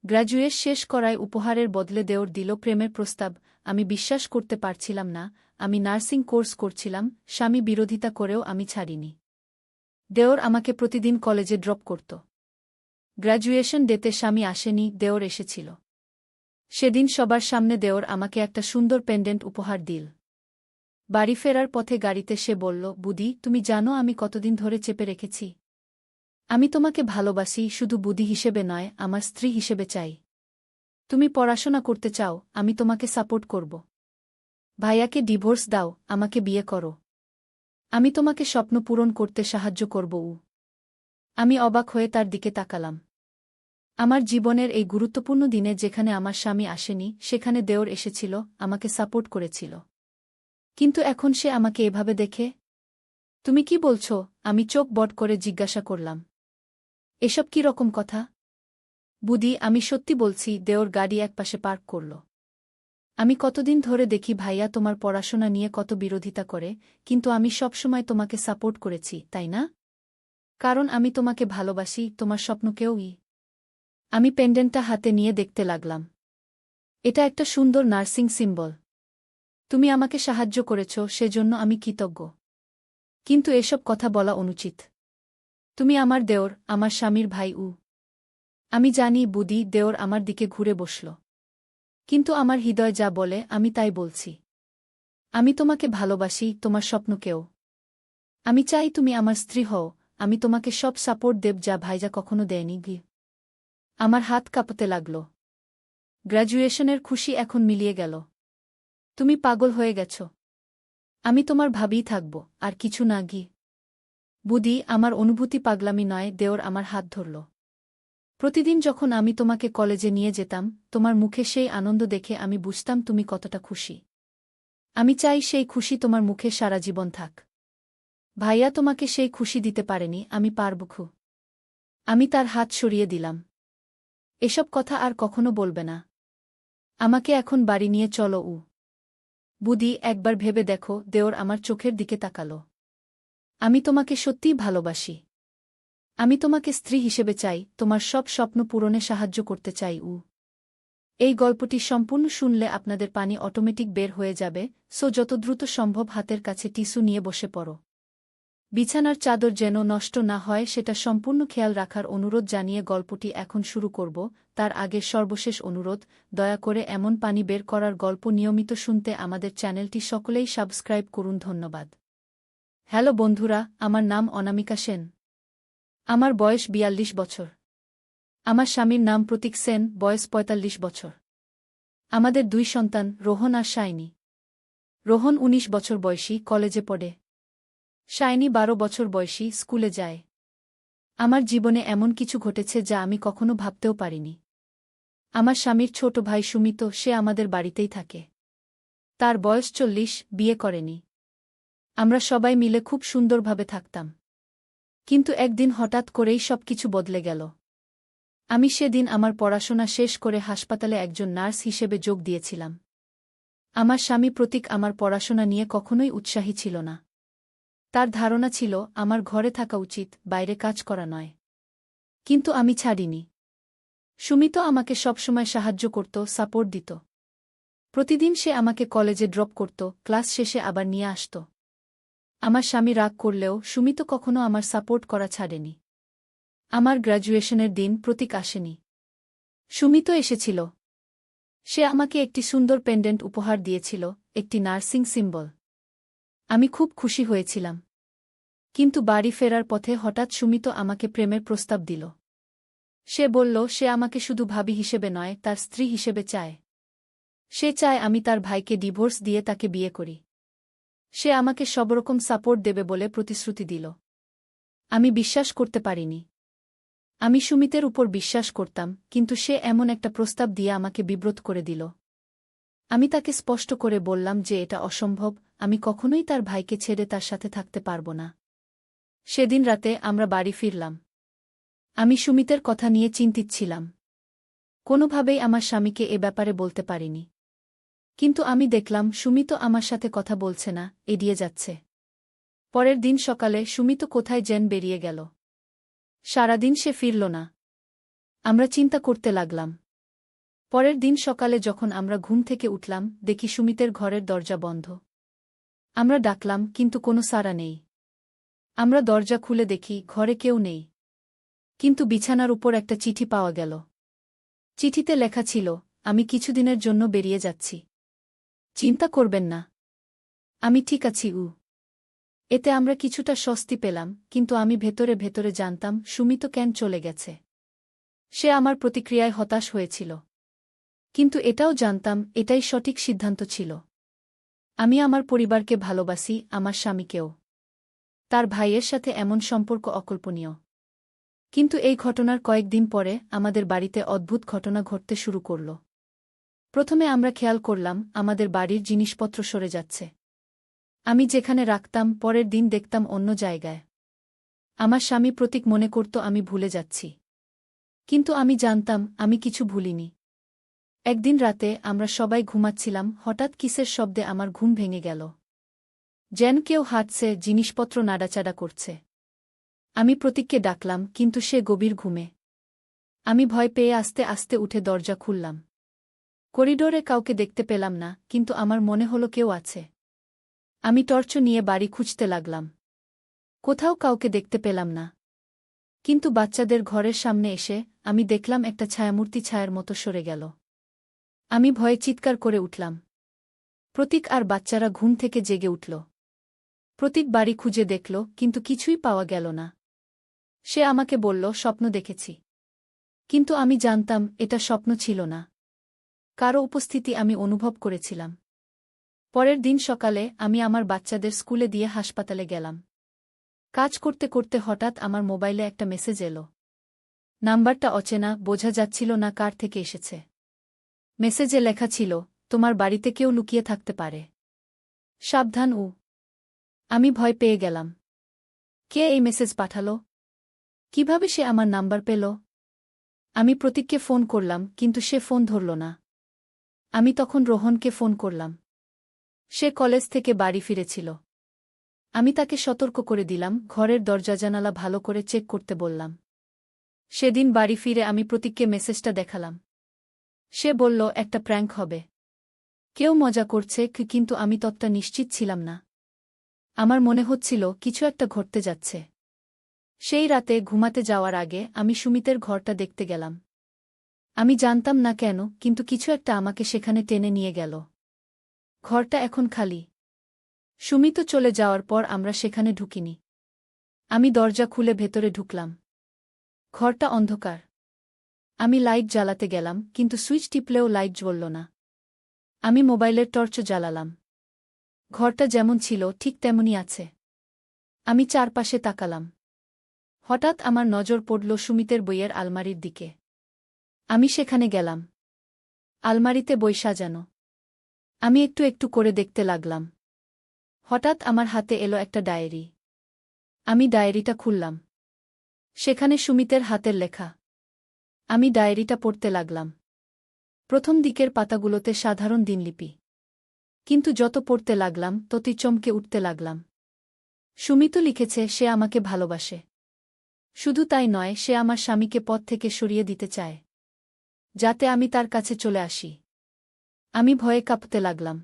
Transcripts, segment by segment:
Graduate শেষ করায় উপহারের বদলে দেওর দিল প্রেমের প্রস্তাব। আমি বিশ্বাস করতে পারছিলাম না। আমি নার্সিং কোর্স করছিলাম, স্বামী বিরোধিতা করেও আমি ছাড়িনি। দেওর আমাকে প্রতিদিন কলেজে ড্রপ করত। গ্র্যাজুয়েশন ডেতে স্বামী আসেনি, দেওর এসেছিল। সেদিন সবার সামনে দেওর আমাকে একটা সুন্দর পেন্ডেন্ট উপহার দিল। বাড়ি ফেরার পথে গাড়িতে সে বলল, বুদি, তুমি জানো আমি কতদিন ধরে চেপে রেখেছি। আমি তোমাকে ভালোবাসি, শুধু বুদি হিসেবে নয়, আমার স্ত্রী হিসেবে চাই। তুমি পড়াশোনা করতে চাও, আমি তোমাকে সাপোর্ট করব। ভাইয়াকে ডিভোর্স দাও, আমাকে বিয়ে করো। আমি তোমাকে স্বপ্ন পূরণ করতে সাহায্য করব। আমি অবাক হয়ে তার দিকে তাকালাম। আমার জীবনের এই গুরুত্বপূর্ণ দিনে যেখানে আমার স্বামী আসেনি, সেখানে দেওর এসেছিল, আমাকে সাপোর্ট করেছিল। কিন্তু এখন সে আমাকে এভাবে দেখে। তুমি কি বলছ? আমি চোখ বড় করে জিজ্ঞাসা করলাম। এসব কি রকম কথা? বুদি, আমি সত্যি বলছি। দেওর গাড়ি একপাশে পার্ক করল। আমি কতদিন ধরে দেখি ভাইয়া তোমার পড়াশোনা নিয়ে কত বিরোধিতা করে, কিন্তু আমি সবসময় তোমাকে সাপোর্ট করেছি, তাই না? কারণ আমি তোমাকে ভালোবাসি, তোমার স্বপ্নকেওই। আমি পেন্ডেন্টটা হাতে নিয়ে দেখতে লাগলাম। এটা একটা সুন্দর নার্সিং সিম্বল। তুমি আমাকে সাহায্য করেছ, সেজন্য আমি কৃতজ্ঞ। কিন্তু এসব কথা বলা অনুচিত। তুমি আমার দেওর, আমার স্বামীর ভাই। আমি জানি বুদি। দেওর আমার দিকে ঘুরে বসল। কিন্তু আমার হৃদয় যা বলে আমি তাই বলছি। আমি তোমাকে ভালোবাসি, তোমার স্বপ্নকেও। আমি চাই তুমি আমার স্ত্রী হও। আমি তোমাকে সব সাপোর্ট দেব যা ভাইজা কখনো দেয়নি। আমার হাত কাঁপতে লাগল। গ্র্যাজুয়েশনের খুশি এখন মিলিয়ে গেল। তুমি পাগল হয়ে গেছ। আমি তোমার ভাবিই থাকব, আর কিছু না। বুদি, আমার অনুভূতি পাগলামি নয়। দেওর আমার হাত ধরল। প্রতিদিন যখন আমি তোমাকে কলেজে নিয়ে যেতাম, তোমার মুখে সেই আনন্দ দেখে আমি বুঝতাম তুমি কতটা খুশি। আমি চাই সেই খুশি তোমার মুখে সারা জীবন থাক। ভাইয়া তোমাকে সেই খুশি দিতে পারেনি, আমি পারব। আমি তার হাত সরিয়ে দিলাম। এসব কথা আর কখনো বলবে না। আমাকে এখন বাড়ি নিয়ে চলো। বুদি, একবার ভেবে দেখো। দেওর আমার চোখের দিকে তাকাল। আমি তোমাকে সত্যিই ভালোবাসি। আমি তোমাকে স্ত্রী হিসেবে চাই, তোমার সব স্বপ্ন পূরণে সাহায্য করতে চাই। এই গল্পটি সম্পূর্ণ শুনলে আপনাদের পানি অটোমেটিক বের হয়ে যাবে, সো যত দ্রুত সম্ভব হাতের কাছে টিস্যু নিয়ে বসে পড়ো। বিছানার চাদর যেন নষ্ট না হয় সেটা সম্পূর্ণ খেয়াল রাখার অনুরোধ জানিয়ে গল্পটি এখন শুরু করব। তার আগে সর্বশেষ অনুরোধ, দয়া করে এমন পানি বের করার গল্প নিয়মিত শুনতে আমাদের চ্যানেলটি সকলেই সাবস্ক্রাইব করুন। ধন্যবাদ। হ্যালো বন্ধুরা, আমার নাম অনামিকা সেন। আমার বয়স ৪২ বছর। আমার স্বামীর নাম প্রতীক সেন, বয়স ৪৫ বছর। আমাদের ২ সন্তান, রোহন আর শাইনি। রোহন ১৯ বছর বয়সী, কলেজে পড়ে। শাইনি ১২ বছর বয়সী, স্কুলে যায়। আমার জীবনে এমন কিছু ঘটেছে যা আমি কখনো ভাবতেও পারিনি। আমার স্বামীর ছোট ভাই সুমিত, সে আমাদের বাড়িতেই থাকে। তার বয়স ৪০, বিয়ে করেনি। আমরা সবাই মিলে খুব সুন্দরভাবে থাকতাম। কিন্তু একদিন হঠাৎ করেই সবকিছু বদলে গেল। আমি সেদিন আমার পড়াশোনা শেষ করে হাসপাতালে একজন নার্স হিসেবে যোগ দিয়েছিলাম। আমার স্বামী প্রতীক আমার পড়াশোনা নিয়ে কখনোই উৎসাহী ছিল না। তার ধারণা ছিল আমার ঘরে থাকা উচিত, বাইরে কাজ করা নয়। কিন্তু আমি ছাড়িনি। সুমিত আমাকে সবসময় সাহায্য করত, সাপোর্ট দিত। প্রতিদিন সে আমাকে কলেজে ড্রপ করত, ক্লাস শেষে আবার নিয়ে আসত। আমার স্বামী রাগ করলেও সুমিত কখনো আমার সাপোর্ট করা ছাড়েনি। আমার গ্র্যাজুয়েশনের দিন প্রতীক আসেনি। সুমিত এসেছিল। সে আমাকে একটি সুন্দর পেন্ডেন্ট উপহার দিয়েছিল, একটি নার্সিং সিম্বল। আমি খুব খুশি হয়েছিলাম। কিন্তু বাড়ি ফেরার পথে হঠাৎ সুমিত আমাকে প্রেমের প্রস্তাব দিল। সে বলল সে আমাকে শুধু ভাবি হিসেবে নয়, তার স্ত্রী হিসেবে চায়। সে চায় আমি তার ভাইকে ডিভোর্স দিয়ে তাকে বিয়ে করি। সে আমাকে সবরকম সাপোর্ট দেবে বলে প্রতিশ্রুতি দিল। আমি বিশ্বাস করতে পারিনি। আমি সুমিতের উপর বিশ্বাস করতাম, কিন্তু সে এমন একটা প্রস্তাব দিয়ে আমাকে বিব্রত করে দিল। আমি তাকে স্পষ্ট করে বললাম যে এটা অসম্ভব, আমি কখনোই তার ভাইকে ছেড়ে তার সাথে থাকতে পারব না। সেদিন রাতে আমরা বাড়ি ফিরলাম। আমি সুমিতের কথা নিয়ে চিন্তিত ছিলাম। কোনোভাবেই আমার স্বামীকে এ ব্যাপারে বলতে পারিনি। কিন্তু আমি দেখলাম সুমিত আমার সাথে কথা বলছে না, এড়িয়ে যাচ্ছে। পরের দিন সকালে সুমিত কোথায় যেন বেরিয়ে গেল। সারাদিন সে ফিরল না। আমরা চিন্তা করতে লাগলাম। পরের দিন সকালে যখন আমরা ঘুম থেকে উঠলাম দেখি সুমিতের ঘরের দরজা বন্ধ। আমরা ডাকলাম কিন্তু কোনো সাড়া নেই। আমরা দরজা খুলে দেখি ঘরে কেউ নেই। কিন্তু বিছানার উপর একটা চিঠি পাওয়া গেল। চিঠিতে লেখা ছিল, আমি কিছুদিনের জন্য বেরিয়ে যাচ্ছি। চিন্তা করবেন না, আমি ঠিক আছি। এতে আমরা কিছুটা স্বস্তি পেলাম, কিন্তু আমি ভেতরে ভেতরে জানতাম সুমিত কেন চলে গেছে। সে আমার প্রতিক্রিয়ায় হতাশ হয়েছিল, কিন্তু এটাও জানতাম এটাই সঠিক সিদ্ধান্ত ছিল। আমি আমার পরিবারকে ভালোবাসি, আমার স্বামীকেও। তার ভাইয়ের সাথে এমন সম্পর্ক অকল্পনীয়। কিন্তু এই ঘটনার কয়েকদিন পরে আমাদের বাড়িতে অদ্ভুত ঘটনা ঘটতে শুরু করল। প্রথমে আমরা খেয়াল করলাম আমাদের বাড়ির জিনিসপত্র সরে যাচ্ছে। আমি যেখানে রাখতাম পরের দিন দেখতাম অন্য জায়গায়। আমার স্বামী প্রতীক মনে করত আমি ভুলে যাচ্ছি, কিন্তু আমি জানতাম আমি কিছু ভুলিনি। একদিন রাতে আমরা সবাই ঘুমাচ্ছিলাম, হঠাৎ কিসের শব্দে আমার ঘুম ভেঙে গেল। যেন কেউ হাঁটছে, জিনিসপত্র নাড়াচাড়া করছে। আমি প্রতীককে ডাকলাম, কিন্তু সে গভীর ঘুমে। আমি ভয় পেয়ে আস্তে আস্তে উঠে দরজা খুললাম। করিডোরে কাউকে দেখতে পেলাম না, কিন্তু আমার মনে হলো কেউ আছে। আমি টর্চ নিয়ে বাড়ি খুঁজতে লাগলাম। কোথাও কাউকে দেখতে পেলাম না, কিন্তু বাচ্চাদের ঘরের সামনে এসে আমি দেখলাম একটা ছায়ামূর্তি ছায়ার মতো সরে গেল। আমি ভয়ে চিৎকার করে উঠলাম। প্রতীক আর বাচ্চারা ঘুম থেকে জেগে উঠল। প্রতীক বাড়ি খুঁজে দেখল, কিন্তু কিছুই পাওয়া গেল না। সে আমাকে বলল, স্বপ্ন দেখেছি। কিন্তু আমি জানতাম এটা স্বপ্ন ছিল না, কারো উপস্থিতি আমি অনুভব করেছিলাম। পরের দিন সকালে আমি আমার বাচ্চাদের স্কুলে দিয়ে হাসপাতালে গেলাম। কাজ করতে করতে হঠাৎ আমার মোবাইলে একটা মেসেজ এলো। নাম্বারটা অচেনা, বোঝা যাচ্ছিল না কার থেকে এসেছে। মেসেজে লেখা ছিল, তোমার বাড়িতে কেউ লুকিয়ে থাকতে পারে, সাবধান। আমি ভয় পেয়ে গেলাম। কে এই মেসেজ পাঠালো? কিভাবে সে আমার নাম্বার পেল? আমি প্রতীককে ফোন করলাম, কিন্তু সে ফোন ধরল না। আমি তখন রোহনকে ফোন করলাম। সে কলেজ থেকে বাড়ি ফিরেছিল। আমি তাকে সতর্ক করে দিলাম, ঘরের দরজা জানালা ভালো করে চেক করতে বললাম। সেদিন বাড়ি ফিরে আমি প্রতীককে মেসেজটা দেখালাম। সে বলল একটা প্র্যাঙ্ক হবে, কেউ মজা করছে, কিন্তু আমি ততটা নিশ্চিত ছিলাম না। আমার মনে হচ্ছিল কিছু একটা ঘটতে যাচ্ছে। সেই রাতে ঘুমাতে যাওয়ার আগে আমি সুমিতের ঘরটা দেখতে গেলাম। আমি জানতাম না কেন, কিন্তু কিছু একটা আমাকে সেখানে টেনে নিয়ে গেল। ঘরটা এখন খালি। সুমিত চলে যাওয়ার পর আমরা সেখানে ঢুকিনি। আমি দরজা খুলে ভেতরে ঢুকলাম। ঘরটা অন্ধকার। আমি লাইট জ্বালাতে গেলাম, কিন্তু সুইচ টিপলেও লাইট জ্বলল না। আমি মোবাইলের টর্চ জ্বালালাম। ঘরটা যেমন ছিল ঠিক তেমনই আছে। আমি চারপাশে তাকালাম। হঠাৎ আমার নজর পড়ল সুমিতের বইয়ের আলমারির দিকে। আমি সেখানে গেলাম। আলমারিতে বই সাজানো। আমি একটু একটু করে দেখতে লাগলাম। হঠাৎ আমার হাতে এলো একটা ডায়েরি। আমি ডায়েরিটা খুললাম। সেখানে সুমিতের হাতের লেখা। আমি ডায়েরিটা পড়তে লাগলাম। প্রথম দিকের পাতাগুলোতে সাধারণ দিনলিপি, কিন্তু যত পড়তে লাগলাম ততই চমকে উঠতে লাগলাম। সুমিত লিখেছে সে আমাকে ভালোবাসে। শুধু তাই নয়, সে আমার স্বামীকে পথ থেকে সরিয়ে দিতে চায়, যাতে আমি তার কাছে চলে আসি। আমি ভয়ে কাঁপতে লাগলাম।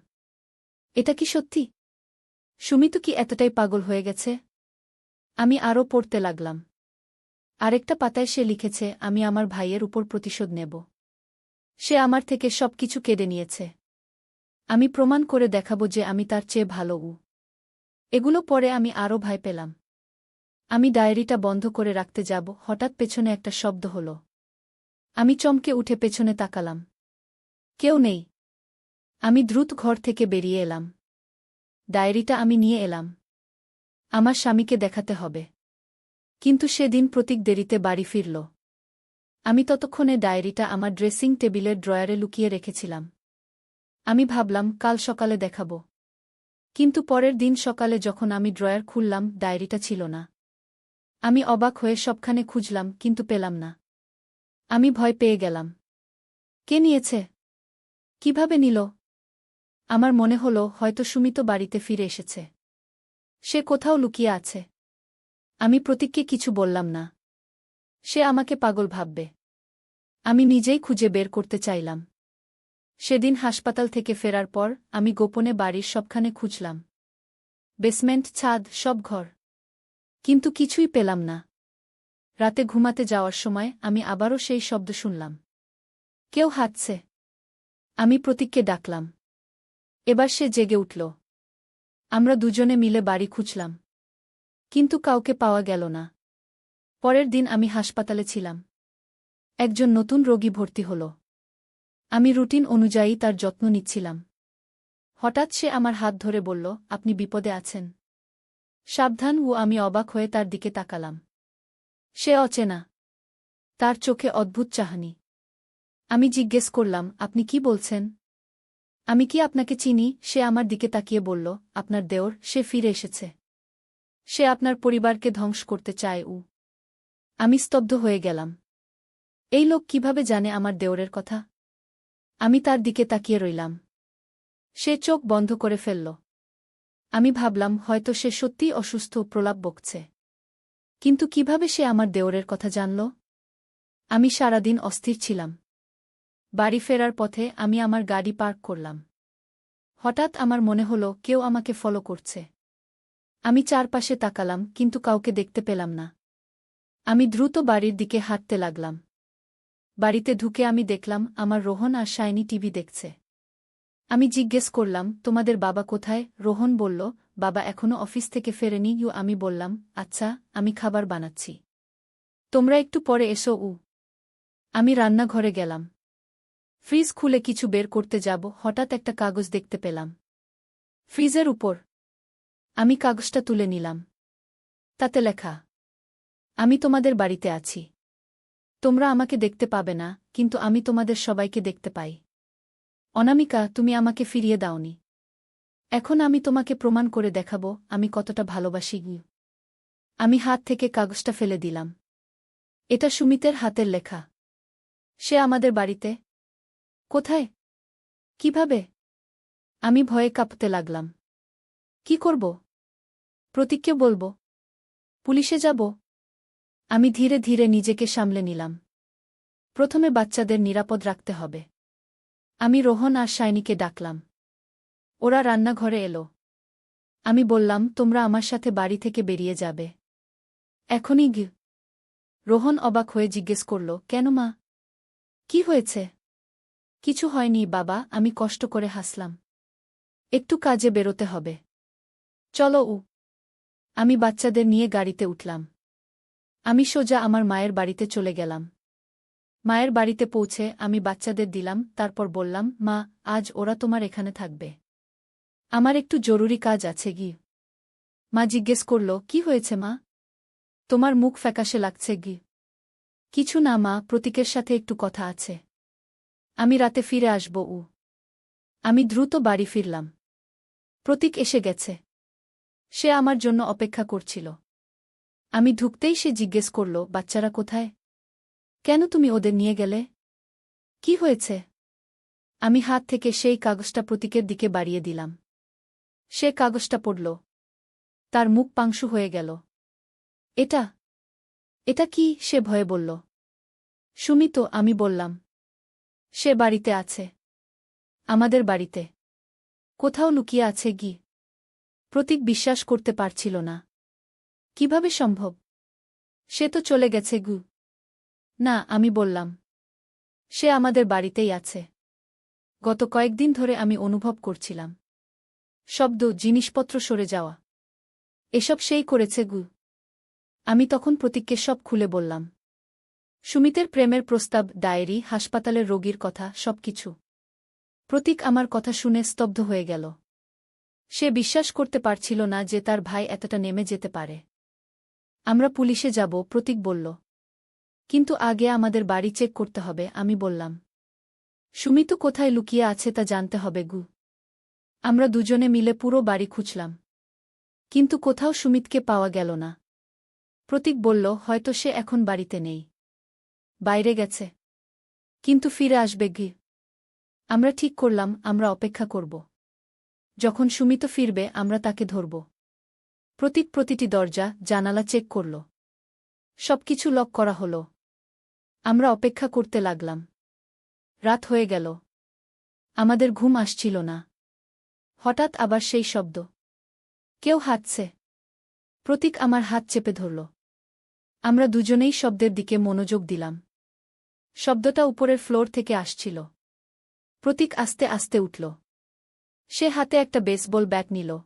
এটা কি সত্যি? সুমিত কি এতটাই পাগল হয়ে গেছে? আমি আরও পড়তে লাগলাম। আরেকটা পাতায় সে লিখেছে আমি আমার ভাইয়ের উপর প্রতিশোধ নেব। সে আমার থেকে সবকিছু কেড়ে নিয়েছে। আমি প্রমাণ করে দেখাবো যে আমি তার চেয়ে ভালো। এগুলো পরে আমি আরও ভয় পেলাম। আমি ডায়েরিটা বন্ধ করে রাখতে যাব, হঠাৎ পেছনে একটা শব্দ হল। আমি চমকে উঠে পেছনে তাকালাম। কেউ নেই। আমি দ্রুত ঘর থেকে বেরিয়ে এলাম। ডায়েরিটা আমি নিয়ে এলাম। আমার স্বামীকে দেখাতে হবে। কিন্তু সেদিন প্রতীক দেরিতে বাড়ি ফিরল। আমি ততক্ষণে ডায়েরিটা আমার ড্রেসিং টেবিলের ড্রয়ারে লুকিয়ে রেখেছিলাম। আমি ভাবলাম কাল সকালে দেখাব। কিন্তু পরের দিন সকালে যখন আমি ড্রয়ার খুললাম, ডায়েরিটা ছিল না। আমি অবাক হয়ে সবখানে খুঁজলাম, কিন্তু পেলাম না। আমি ভয় পেয়ে গেলাম। কে নিয়েছে? কিভাবে নিল? আমার মনে হলো হয়তো সুমিত বাড়িতে ফিরে এসেছে। সে কোথাও লুকিয়ে আছে। আমি প্রতীককে কিছু বললাম না। সে আমাকে পাগল ভাববে। আমি নিজেই খুঁজে বের করতে চাইলাম। সেদিন হাসপাতাল থেকে ফেরার পর আমি গোপনে বাড়ির সবখানে খুঁজলাম। বেসমেন্ট, ছাদ, সব ঘর। কিন্তু কিছুই পেলাম না। রাতে ঘুমাতে যাওয়ার সময় আমি আবারও সেই শব্দ শুনলাম। কেউ হাঁটছে। আমি প্রতীককে ডাকলাম। এবার সে জেগে উঠল। আমরা দুজনে মিলে বাড়ি খুঁজলাম। কিন্তু কাউকে পাওয়া গেল না। পরের দিন আমি হাসপাতালে ছিলাম। একজন নতুন রোগী ভর্তি হল। আমি রুটিন অনুযায়ী তার যত্ন নিচ্ছিলাম। হঠাৎ সে আমার হাত ধরে বলল, আপনি বিপদে আছেন। সাবধান। আমি অবাক হয়ে তার দিকে তাকালাম। সে অচেনা। তার চোখে অদ্ভুত চাহনি। আমি জিজ্ঞেস করলাম, আপনি কি বলছেন? আমি কি আপনাকে চিনি? সে আমার দিকে তাকিয়ে বলল, আপনার দেওর, সে ফিরে এসেছে। সে আপনার পরিবারকে ধ্বংস করতে চায়। আমি স্তব্ধ হয়ে গেলাম। এই লোক কিভাবে জানে আমার দেওরের কথা? আমি তার দিকে তাকিয়ে রইলাম। সে চোখ বন্ধ করে ফেলল। আমি ভাবলাম হয়তো সে সত্যিই অসুস্থ, প্রলাপ বকছে। কিন্তু কিভাবে সে আমার দেওরের কথা জানল? আমি সারাদিন অস্থির ছিলাম। বাড়ি ফেরার পথে আমি আমার গাড়ি পার্ক করলাম। হঠাৎ আমার মনে হলো কেউ আমাকে ফলো করছে। আমি চারপাশে তাকালাম, কিন্তু কাউকে দেখতে পেলাম না। আমি দ্রুত বাড়ির দিকে হাঁটতে লাগলাম। বাড়িতে ঢুকে আমি দেখলাম আমার রোহন আর শাইনি টিভি দেখছে। আমি জিজ্ঞেস করলাম, তোমাদের বাবা কোথায়? রোহন বলল, বাবা এখনো অফিস থেকে ফেরেনি। আমি বললাম, আচ্ছা, আমি খাবার বানাচ্ছি। তোমরা একটু পরে এসো। আমি রান্নাঘরে গেলাম। ফ্রিজ খুলে কিছু বের করতে যাব, হঠাৎ একটা কাগজ দেখতে পেলাম ফ্রিজের উপর। আমি কাগজটা তুলে নিলাম। তাতে লেখা, আমি তোমাদের বাড়িতে আছি। তোমরা আমাকে দেখতে পাবে না, কিন্তু আমি তোমাদের সবাইকে দেখতে পাই। অনামিকা, তুমি আমাকে ফিরিয়ে দাওনি। এখন আমি তোমাকে প্রমাণ করে দেখাবো আমি কতটা ভালোবাসি। আমি হাত থেকে কাগজটা ফেলে দিলাম। এটা সুমিতের হাতের লেখা। সে আমাদের বাড়িতে। কোথায়? কিভাবে? আমি ভয়ে কাঁপতে লাগলাম। কি করব? প্রতীককে বলবো? পুলিশে যাব? আমি ধীরে ধীরে নিজেকে সামলে নিলাম। প্রথমে বাচ্চাদের নিরাপদ রাখতে হবে। আমি রোহন আর শাইনিকে ডাকলাম। ওরা রান্নাঘরে এলো। আমি বললাম, তোমরা আমার সাথে বাড়ি থেকে বেরিয়ে যাবে এখনই। রোহন অবাক হয়ে জিজ্ঞেস করল, কেন মা? কি হয়েছে? কিছু হয়নি বাবা। আমি কষ্ট করে হাসলাম। একটু কাজে বেরোতে হবে। চলো। আমি বাচ্চাদের নিয়ে গাড়িতে উঠলাম। আমি সোজা আমার মায়ের বাড়িতে চলে গেলাম। মায়ের বাড়িতে পৌঁছে আমি বাচ্চাদের দিলাম, তারপর বললাম, মা, আজ ওরা তোমার এখানে থাকবে। আমার একটু জরুরি কাজ আছে। মা জিজ্ঞেস করল, কি হয়েছে মা? তোমার মুখ ফ্যাকাশে লাগছে। কিছু না মা, প্রতীকের সাথে একটু কথা আছে। আমি রাতে ফিরে আসব। আমি দ্রুত বাড়ি ফিরলাম। প্রতীক এসে গেছে। সে আমার জন্য অপেক্ষা করছিল। আমি ঢুকতেই সে জিজ্ঞেস করল, বাচ্চারা কোথায়? কেন তুমি ওদের নিয়ে গেলে? কি হয়েছে? আমি হাত থেকে সেই কাগজটা প্রতীকের দিকে বাড়িয়ে দিলাম। সে কাগজটা পড়ল। তার মুখ পাংশু হয়ে গেল। এটা এটা কি? সে ভয়ে বলল। সুমিত, আমি বললাম। সে বাড়িতে আছে। আমাদের বাড়িতে। কোথাও লুকিয়ে আছে। প্রতীক বিশ্বাস করতে পারছিল না। কিভাবে সম্ভব? সে তো চলে গেছে। না, আমি বললাম। সে আমাদের বাড়িতেই আছে। গত কয়েকদিন ধরে আমি অনুভব করছিলাম শব্দ, জিনিসপত্র সরে যাওয়া। এসব সেই করেছে। আমি তখন প্রতীককে সব খুলে বললাম। সুমিতের প্রেমের প্রস্তাব, ডায়েরি, হাসপাতালের রোগীর কথা, সবকিছু। প্রতীক আমার কথা শুনে স্তব্ধ হয়ে গেল। সে বিশ্বাস করতে পারছিল না যে তার ভাই এতটা নেমে যেতে পারে। আমরা পুলিশে যাব, প্রতীক বলল। কিন্তু আগে আমাদের বাড়ি চেক করতে হবে, আমি বললাম। সুমিত কোথায় লুকিয়ে আছে তা জানতে হবে। আমরা দুজনে মিলে পুরো বাড়ি খুঁজলাম। কিন্তু কোথাও সুমিতকে পাওয়া গেল না। প্রতীক বলল, হয়তো সে এখন বাড়িতে নেই। বাইরে গেছে। কিন্তু ফিরে আসবে। আমরা ঠিক করলাম আমরা অপেক্ষা করব। যখন সুমিত ফিরবে আমরা তাকে ধরব। প্রতীক প্রতিটি দরজা, জানালা চেক করল। সবকিছু লক করা হলো। আমরা অপেক্ষা করতে লাগলাম। রাত হয়ে গেল। আমাদের ঘুম আসছিল না। হঠাৎ আবার সেই শব্দ। কেউ হাঁটছে। প্রতীক আমার হাত চেপে ধরল। আমরা দুজনেই শব্দের দিকে মনোযোগ দিলাম। শব্দটা উপরের ফ্লোর থেকে আসছিল। প্রতীক আস্তে আস্তে উঠল। সে হাতে একটা বেসবল ব্যাট নিল।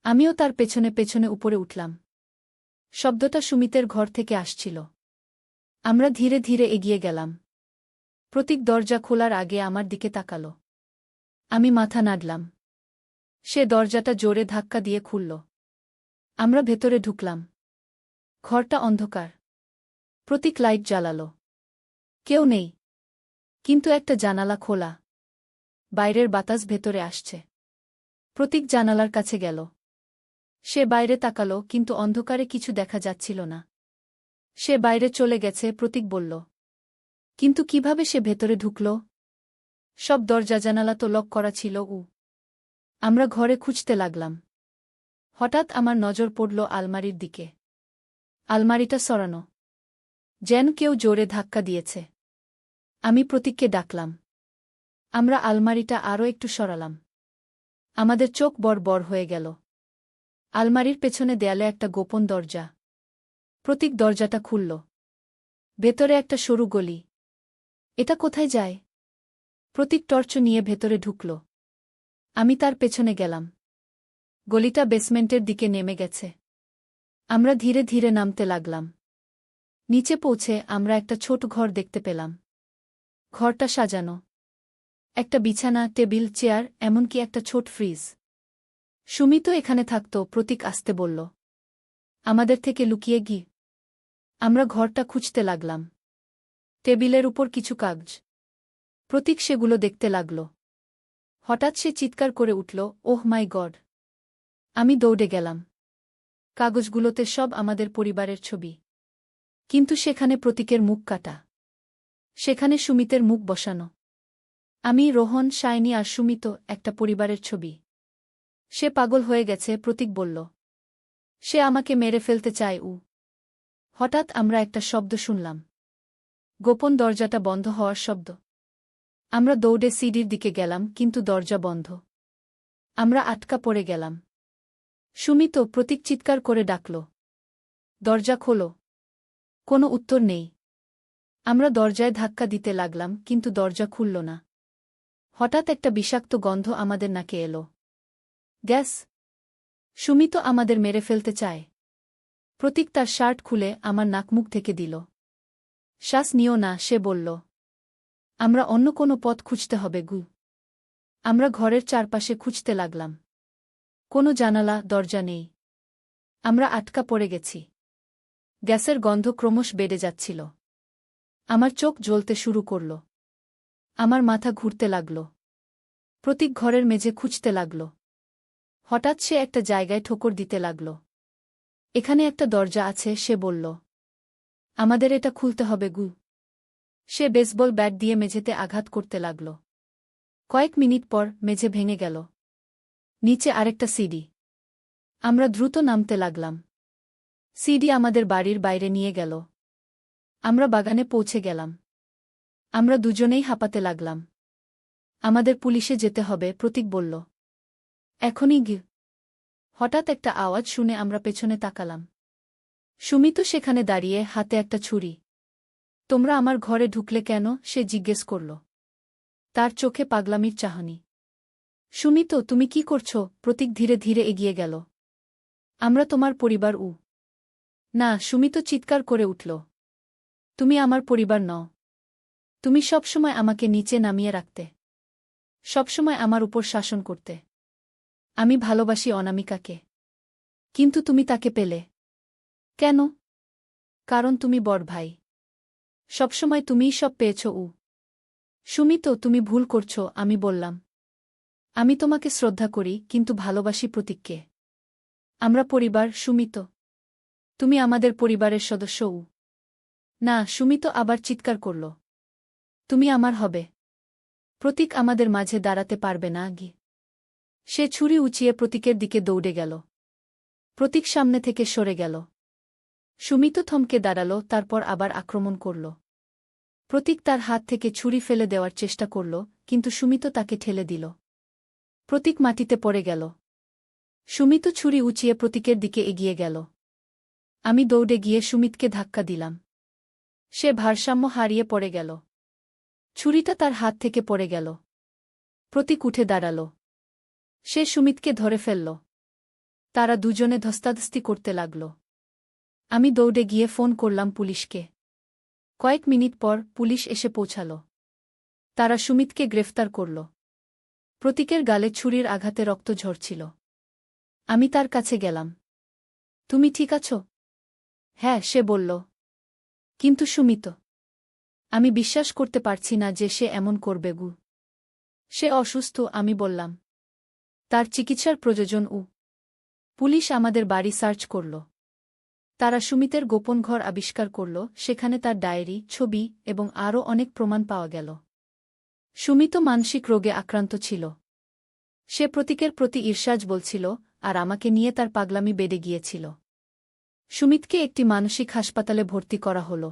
আমিও তার পেছনে পেছনে উপরে উঠলাম। শব্দটা সুমিতের ঘর থেকে আসছিল। আমরা ধীরে ধীরে এগিয়ে গেলাম। প্রতীক দরজা খোলার আগে আমার দিকে তাকাল। আমি মাথা নাড়লাম। সে দরজাটা জোরে ধাক্কা দিয়ে খুলল। আমরা ভেতরে ঢুকলাম। ঘরটা অন্ধকার। প্রতীক লাইট জ্বালাল। কেউ নেই। কিন্তু একটা জানালা খোলা। বাইরের বাতাস ভেতরে আসছে। প্রতীক জানালার কাছে গেল। সে বাইরে তাকাল, কিন্তু অন্ধকারে কিছু দেখা যাচ্ছিল না। সে বাইরে চলে গেছে, প্রতীক বলল। কিন্তু কিভাবে সে ভেতরে ঢুকল? সব দরজা জানালা তো লক করা ছিল। আমরা ঘরে খুঁজতে লাগলাম। হঠাৎ আমার নজর পড়ল আলমারির দিকে। আলমারিটা সরানো। যেন কেউ জোরে ধাক্কা দিয়েছে। আমি প্রতীককে ডাকলাম। আমরা আলমারিটা আরও একটু সরালাম। আমাদের চোখ বড় বড় হয়ে গেল। আলমারির পেছনে দেয়ালে একটা গোপন দরজা। প্রতীক দরজাটা খুলল। ভেতরে একটা সরু গলি। এটা কোথায় যায়? প্রতীক টর্চ নিয়ে ভেতরে ঢুকল। আমি তার পেছনে গেলাম। গলিটা বেসমেন্টের দিকে নেমে গেছে। আমরা ধীরে ধীরে নামতে লাগলাম। নিচে পৌঁছে আমরা একটা ছোট ঘর দেখতে পেলাম। ঘরটা সাজানো। একটা বিছানা, টেবিল, চেয়ার, এমনকি একটা ছোট ফ্রিজ। সুমিত এখানে থাকত, প্রতীক আসতে বলল। আমাদের থেকে লুকিয়ে গিয়ে আমরা ঘরটা খুঁজতে লাগলাম। টেবিলের উপর কিছু কাগজ। প্রতীক সেগুলো দেখতে লাগল। হঠাৎ সে চিৎকার করে উঠল, ওহ মাই গড! আমি দৌড়ে গেলাম। কাগজগুলোতে সব আমাদের পরিবারের ছবি। কিন্তু সেখানে প্রতীকের মুখ কাটা। সেখানে সুমিতের মুখ বসানো। আমি, রোহন, শাইনি আর সুমিত, একটা পরিবারের ছবি। সে পাগল হয়ে গেছে, প্রতীক বলল। সে আমাকে মেরে ফেলতে চায়। হঠাৎ আমরা একটা শব্দ শুনলাম। গোপন দরজাটা বন্ধ হওয়ার শব্দ। আমরা দৌড়ে সিঁড়ির দিকে গেলাম, কিন্তু দরজা বন্ধ। আমরা আটকা পড়ে গেলাম। সুমিত, প্রতীক চিৎকার করে ডাকল। দরজা খোলো। কোনো উত্তর নেই। আমরা দরজায় ধাক্কা দিতে লাগলাম, কিন্তু দরজা খুলল না। হঠাৎ একটা বিষাক্ত গন্ধ আমাদের নাকে এলো। গ্যাস! সুমিত আমাদের মেরে ফেলতে চায়। প্রতীক তার শার্ট খুলে আমার নাকমুখ থেকে দিল। শ্বাস নিও না, সে বলল। আমরা অন্য কোনো পথ খুঁজতে হবে। আমরা ঘরের চারপাশে খুঁজতে লাগলাম। কোনো জানালা, দরজা নেই। আমরা আটকা পড়ে গেছি। গ্যাসের গন্ধ ক্রমশ বেড়ে যাচ্ছিল। আমার চোখ জ্বলতে শুরু করল। আমার মাথা ঘুরতে লাগল। প্রতীক ঘরের মেঝে খুঁজতে লাগল। হঠাৎ সে একটা জায়গায় ঠোকর দিতে লাগল। এখানে একটা দরজা আছে, সে বলল। আমাদের এটা খুলতে হবে। সে বেসবল ব্যাট দিয়ে মেঝেতে আঘাত করতে লাগল। কয়েক মিনিট পর মেঝে ভেঙে গেল। নিচে আরেকটা সিঁড়ি। আমরা দ্রুত নামতে লাগলাম। সিঁড়ি আমাদের বাড়ির বাইরে নিয়ে গেল। আমরা বাগানে পৌঁছে গেলাম। আমরা দুজনেই হাঁপাতে লাগলাম। আমাদের পুলিশে যেতে হবে, প্রতীক বলল। এখনই গিয়ে। হঠাৎ একটা আওয়াজ শুনে আমরা পেছনে তাকালাম। সুমিত সেখানে দাঁড়িয়ে, হাতে একটা ছুরি। তোমরা আমার ঘরে ঢুকলে কেন? সে জিজ্ঞেস করল। তার চোখে পাগলামির চাহনি। সুমিত, তুমি কি করছ? প্রতীক ধীরে ধীরে এগিয়ে গেল। আমরা তোমার পরিবার। না, সুমিত চিৎকার করে উঠল। তুমি আমার পরিবার নও। তুমি সবসময় আমাকে নিচে নামিয়ে রাখতে। সবসময় আমার উপর শাসন করতে। আমি ভালোবাসি অনামিকাকে। কিন্তু তুমি তাকে পেলে কেন? কারণ তুমি বড় ভাই। সবসময় তুমিই সব পেয়েছ। সুমিত, তুমি ভুল করছ, আমি বললাম। আমি তোমাকে শ্রদ্ধা করি, কিন্তু ভালোবাসি প্রতীককে। আমরা পরিবার, সুমিত। তুমি আমাদের পরিবারের সদস্য। না, সুমিত আবার চিৎকার করল। তুমি আমার হবে। প্রতীক আমাদের মাঝে দাঁড়াতে পারবে না। সে ছুরি উঁচিয়ে প্রতীকের দিকে দৌড়ে গেল। প্রতীক সামনে থেকে সরে গেল। সুমিত থমকে দাঁড়াল, তারপর আবার আক্রমণ করল। প্রতীক তার হাত থেকে ছুরি ফেলে দেওয়ার চেষ্টা করল, কিন্তু সুমিত তাকে ঠেলে দিল। প্রতীক মাটিতে পড়ে গেল। সুমিত ছুরি উঁচিয়ে প্রতীকের দিকে এগিয়ে গেল। আমি দৌড়ে গিয়ে সুমিতকে ধাক্কা দিলাম। সে ভারসাম্য হারিয়ে পড়ে গেল। ছুরিটা তার হাত থেকে পড়ে গেল। প্রতীক উঠে দাঁড়াল। সে সুমিতকে ধরে ফেলল। তারা দুজনে ধস্তাধস্তি করতে লাগল। আমি দৌড়ে গিয়ে ফোন করলাম পুলিশকে। কয়েক মিনিট পর পুলিশ এসে পৌঁছাল। তারা সুমিতকে গ্রেফতার করল। প্রতীকের গালে ছুরির আঘাতে রক্ত ঝরছিল। আমি তার কাছে গেলাম। তুমি ঠিক আছো? হ্যাঁ, সে বলল। কিন্তু সুমিত? আমি বিশ্বাস করতে পারছি না যে সে এমন করবে গু। সে অসুস্থ, আমি বললাম। তার চিকিৎসার প্রয়োজন। পুলিশ আমাদের বাড়ি সার্চ করল। তারা সুমিতের গোপন ঘর আবিষ্কার করল, সেখানে তার ডায়েরি, ছবি এবং আরও অনেক প্রমাণ পাওয়া গেল। সুমিত মানসিক রোগে আক্রান্ত ছিল। সে প্রতীকের প্রতি ঈর্ষাজ বলছিল, আর আমাকে নিয়ে তার পাগলামি বেড়ে গিয়েছিল। সুমিতকে একটি মানসিক হাসপাতালে ভর্তি করা হল।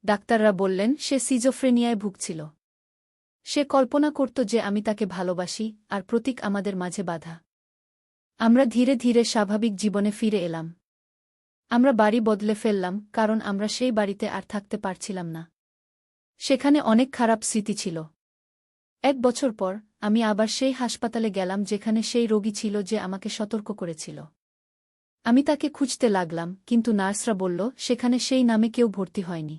ডাক্তাররা বললেন সে সিজোফ্রেনিয়ায় ভুগছিল। সে কল্পনা করত যে আমি তাকে ভালোবাসি, আর প্রতীক আমাদের মাঝে বাধা। আমরা ধীরে ধীরে স্বাভাবিক জীবনে ফিরে এলাম। আমরা বাড়ি বদলে ফেললাম, কারণ আমরা সেই বাড়িতে আর থাকতে পারছিলাম না। সেখানে অনেক খারাপ স্মৃতি ছিল। 1 বছর পর আমি আবার সেই হাসপাতালে গেলাম যেখানে সেই রোগী ছিল যে আমাকে সতর্ক করেছিল। আমি তাকে খুঁজতে লাগলাম, কিন্তু নার্সরা বলল সেখানে সেই নামে কেউ ভর্তি হয়নি।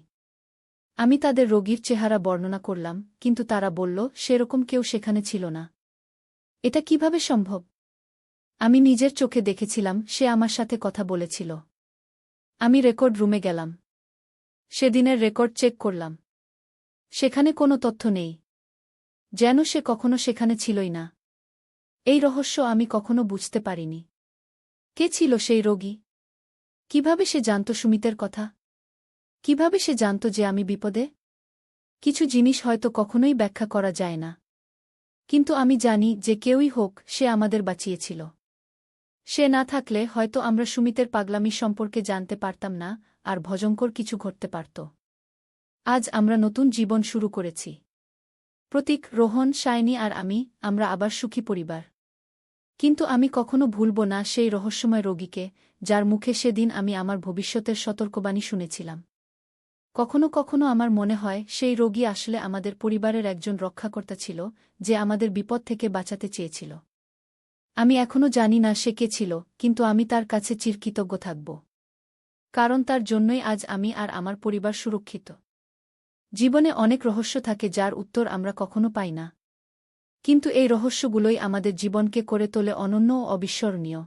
আমি তাদের রোগীর চেহারা বর্ণনা করলাম, কিন্তু তারা বলল সেরকম কেউ সেখানে ছিল না। এটা কিভাবে সম্ভব? আমি নিজের চোখে দেখেছিলাম, সে আমার সাথে কথা বলেছিল। আমি রেকর্ড রুমে গেলাম। সেদিনের রেকর্ড চেক করলাম। সেখানে কোনো তথ্য নেই। যেন সে কখনো সেখানে ছিলই না। এই রহস্য আমি কখনো বুঝতে পারিনি। কে ছিল সেই রোগী? কিভাবে সে জানত সুমিতের কথা? কিভাবে সে জানত যে আমি বিপদে? কিছু জিনিস হয়তো কখনোই ব্যাখ্যা করা যায় না। কিন্তু আমি জানি যে কেউই হোক, সে আমাদের বাঁচিয়েছিল। সে না থাকলে হয়তো আমরা সুমিতের পাগলামি সম্পর্কে জানতে পারতাম না, আর ভয়ঙ্কর কিছু ঘটতে পারত। আজ আমরা নতুন জীবন শুরু করেছি। প্রতীক, রোহন, শাইনি আর আমরা আবার সুখী পরিবার। কিন্তু আমি কখনো ভুলব না সেই রহস্যময় রোগীকে, যার মুখে সেদিন আমি আমার ভবিষ্যতের সতর্কবাণী শুনেছিলাম। কখনো কখনো আমার মনে হয় সেই রোগী আসলে আমাদের পরিবারের একজন রক্ষাকর্তা ছিল, যে আমাদের বিপদ থেকে বাঁচাতে চেয়েছিল। আমি এখনো জানি না সে কে ছিল, কিন্তু আমি তার কাছে চিরকৃতজ্ঞ থাকব। কারণ তার জন্যই আজ আমি আর আমার পরিবার সুরক্ষিত। জীবনে অনেক রহস্য থাকে যার উত্তর আমরা কখনো পাই না। কিন্তু এই রহস্যগুলোই আমাদের জীবনকে করে তোলে অনন্য ও অবিস্মরণীয়।